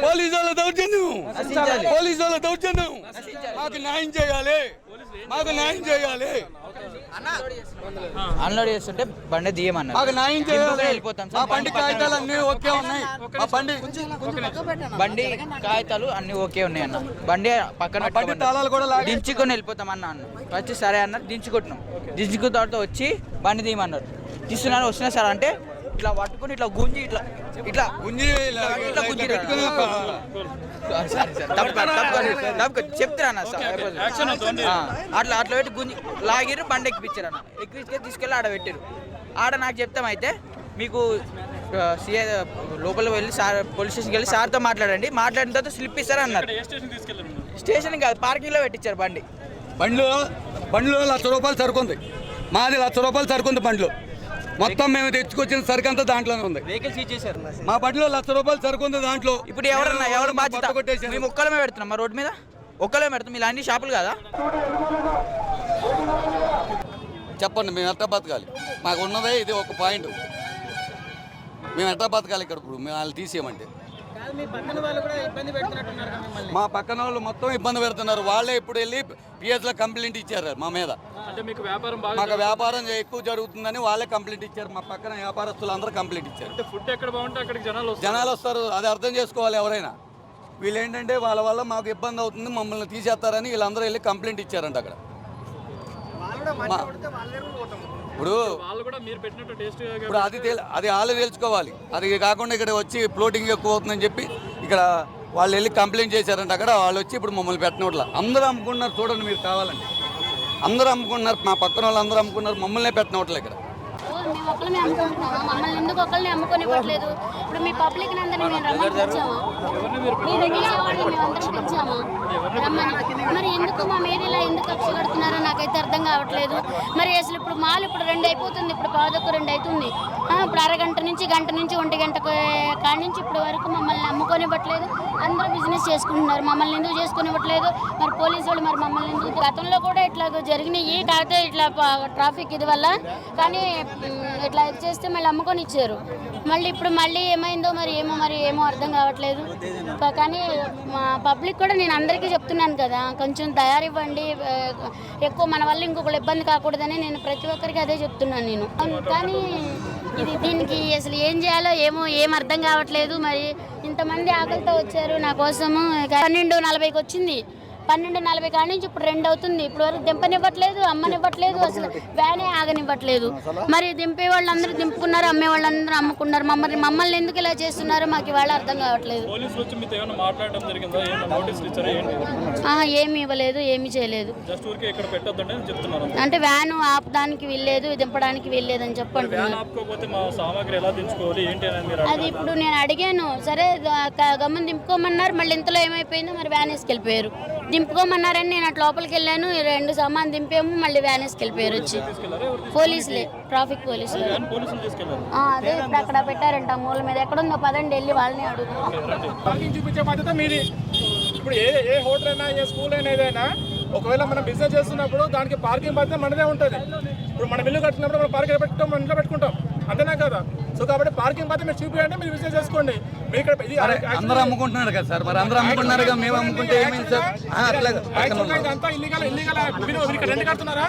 Police వాళ్ళ దౌర్జన్యం, police వాళ్ళ దౌర్జన్యం. మాకు న్యాయం చేయాలి, మాకు న్యాయం చేయాలి. అన్లోడ్ చేస్తుంటే బండి దియమన్నారు. మాకు న్యాయం చేయాలి. వెళ్ళిపోతాం మా బండి కాగితాలు అన్ని ఓకే ఉన్నాయి. మా బండి కాగితాలు అన్ని ఓకే ఉన్నాయి అన్న. బండి పక్కన బండి తాళాలు కూడా దించుకొని వెళ్ళిపోతాం అన్న వచ్చి సరే అన్నారు. దించుకుంటున్నాం. దించుకున్న తర్వాత వచ్చి బండి తీయమన్నారు. తీస్తున్నారు. వస్తున్నా సార్ అంటే ఇట్లా పట్టుకుని ఇట్లా గుంజి ఇట్లా ఇట్లా గుంజి ఇట్లా గుంజి చెప్తారా సార్ అట్లా అట్లా పెట్టి గుంజి లాగిరు. బండి ఎక్కిపించారు అన్న. ఎక్కిపించుకొని తీసుకెళ్ళి ఆడ పెట్టారు. ఆడ నాకు చెప్తామైతే మీకు సిఐ లోపల వెళ్ళి సార్ పోలీస్ స్టేషన్కి వెళ్ళి సార్తో మాట్లాడండి, మాట్లాడిన తర్వాత స్లిప్ ఇస్తారు అన్నారు. స్టేషన్ కాదు, పార్కింగ్లో పెట్టించారు బండి. బండిలో 1,00,000 రూపాయలు సరుకుంది. మాది 1,00,000 రూపాయలు సరుకుంది బండిలో. మొత్తం మేము తెచ్చుకొచ్చిన సరుకు అంతా దాంట్లోనే ఉంది. మా బండిలో 1,00,000 రూపాయలు సరుకుంది దాంట్లో. ఇప్పుడు ఎవరు బాధ్యత? మేము ఒక్కలమే పెడుతున్నాం మా రోడ్డు మీద, ఒక్కలమే పెడుతున్నాం. ఇలా అన్ని షాపులు కదా. చెప్పండి, మేము ఎట్లా బతకాలి? మాకు ఉన్నదే ఇది ఒక పాయింట్. మేము ఎట్లా బతకాలి ఇక్కడ? ఇప్పుడు మేము వాళ్ళు తీసేయమంటే మా పక్కన వాళ్ళు మొత్తం ఇబ్బంది పెడుతున్నారు. వాళ్ళే ఇప్పుడు వెళ్ళి పిఎస్లో కంప్లైంట్ ఇచ్చారు మా మీద. మాకు వ్యాపారం ఎక్కువ జరుగుతుందని వాళ్ళే కంప్లైంట్ ఇచ్చారు. మా పక్కన వ్యాపారస్తులు అందరూ కంప్లైంట్ ఇచ్చారు. జనాలు వస్తారు, అది అర్థం చేసుకోవాలి ఎవరైనా. వీళ్ళు ఏంటంటే వాళ్ళ వల్ల మాకు ఇబ్బంది అవుతుంది, మమ్మల్ని తీసేస్తారని వీళ్ళందరూ వెళ్ళి కంప్లైంట్ ఇచ్చారంట అక్కడ. ఇప్పుడు అది వాళ్ళు తెలుసుకోవాలి. అది కాకుండా ఇక్కడ వచ్చి ఫ్లోటింగ్ ఎక్కువ అవుతుందని చెప్పి ఇక్కడ వాళ్ళు వెళ్ళి కంప్లైంట్ చేశారంట అక్కడ. వాళ్ళు వచ్చి ఇప్పుడు మమ్మల్ని పెట్టినట్ల అందరూ అమ్ముకున్నారు. చూడండి మీరు కావాలండి, అందరూ అమ్ముకున్నారు. మా పక్కన వాళ్ళు అందరూ అమ్ముకున్నారు, మమ్మల్నే పెట్టినట్లే ఇక్కడ. మేము ఒకళ్ళని అమ్ముకుంటున్నామా? మమ్మల్ని ఎందుకు ఒకళ్ళని అమ్ముకొనివ్వట్లేదు? ఇప్పుడు మీ పబ్లిక్ అందరినీ మేము రమ్మని పిలిచామా? మీ దగ్గర వాళ్ళని మేము అందరం పిలిచామా రమ్మని? మరి ఎందుకు మా ఏరియాలో ఎందుకు కక్ష కడుతున్నారో నాకైతే అర్థం కావట్లేదు. మరి అసలు ఇప్పుడు మాల్ ఇప్పుడు 2 అయిపోతుంది, ఇప్పుడు 2:15 అవుతుంది. ఇప్పుడు అరగంట నుంచి గంట నుంచి 1 గంట కాడి నుంచి ఇప్పుడు వరకు మమ్మల్ని అమ్ముకొనివ్వట్లేదు. అందరూ బిజినెస్ చేసుకుంటున్నారు, మమ్మల్ని ఎందుకు చేసుకునివ్వట్లేదు? మరి పోలీసు వాళ్ళు మరి మమ్మల్ని ఎందుకు? గతంలో కూడా ఇట్లా జరిగినాయి, కాకపోతే ఇట్లా ట్రాఫిక్ ఇది వల్ల. కానీ ఇట్లా ఇది చేస్తే మళ్ళీ అమ్ముకొని ఇచ్చారు. మళ్ళీ ఇప్పుడు మళ్ళీ ఏమైందో మరి ఏమో అర్థం కావట్లేదు. కానీ మా పబ్లిక్ కూడా నేను అందరికీ చెప్తున్నాను కదా, కొంచెం తయారివ్వండి. ఎక్కువ మన వల్ల ఇంకొకరు ఇబ్బంది కాకూడదని నేను ప్రతి ఒక్కరికి అదే చెప్తున్నాను నేను. కానీ దీనికి అసలు ఏం చేయాలో ఏం అర్థం కావట్లేదు. మరి ఇంతమంది ఆకలితో వచ్చారు నా కోసము. 12:40కి వచ్చింది, 12:40 కాడి నుంచి ఇప్పుడు 2 అవుతుంది. ఇప్పుడు వరకు దింపనివ్వట్లేదు, అమ్మనివ్వట్లేదు, అసలు వ్యానే ఆగనివ్వట్లేదు. మరి దింపే వాళ్ళందరూ దింపుకున్నారు, అమ్మే వాళ్ళందరూ అమ్ముకున్నారు. మమ్మల్ని ఎందుకు ఇలా చేస్తున్నారో మాకు ఇవాళ అర్థం కావట్లేదు. ఏమి ఇవ్వలేదు, ఏమి చేయలేదు. అంటే వ్యాను ఆపడానికి వీల్లేదు, దింపడానికి వీల్లేదని చెప్పండి. అది ఇప్పుడు నేను అడిగాను, సరే గమ్మున దింపుకోమన్నారు. మళ్ళీ ఇంతలో ఏమైపోయిందో మరి వ్యాన్ వేసుకెళ్ళిపోయారు. దింపుకోమన్నారని నేను అటు లోపలికి వెళ్ళాను. 2 సామాన్ దింపాము, మళ్ళీ వ్యాన్ వేసుకెళ్ళిపోయారు వచ్చి. పోలీసులే, ట్రాఫిక్ పోలీసులు. అదే ఇప్పుడు అక్కడ పెట్టారంట మూల మీద. ఎక్కడుందో పదండి వెళ్ళి వాళ్ళని అడుగుతాం. చూపించే బాధ్యత మీది. ఇప్పుడు ఏ హోటల్ అయినా, ఏ స్కూల్ అయినా, ఏదైనా ఒకవేళ మనం బిజినెస్ చేస్తున్నప్పుడు దానికి పార్కింగ్ బాధ్యత మనదే ఉంటుంది. ఇప్పుడు మనం ఇల్లు కట్టినప్పుడు మనం పార్కింగ్ పెట్టుకుంటాం, మన ఇంట్లో పెట్టుకుంటాం, అంతేనా కదా? సో కాబట్టి పార్కింగ్ బాధ్యత మీరు చూపించండి, మీరు బిజినెస్ చేసుకోండి. అందరూ అమ్ముకుంటున్నారు కదా సార్, మరి అందరూ అమ్ముకుంటున్నారు కదా, మేము అమ్ముకుంటే ఏమైంది సార్? అంతా ఇల్లీగల్. మీరు ఇక్కడ 2 కడుతున్నారా?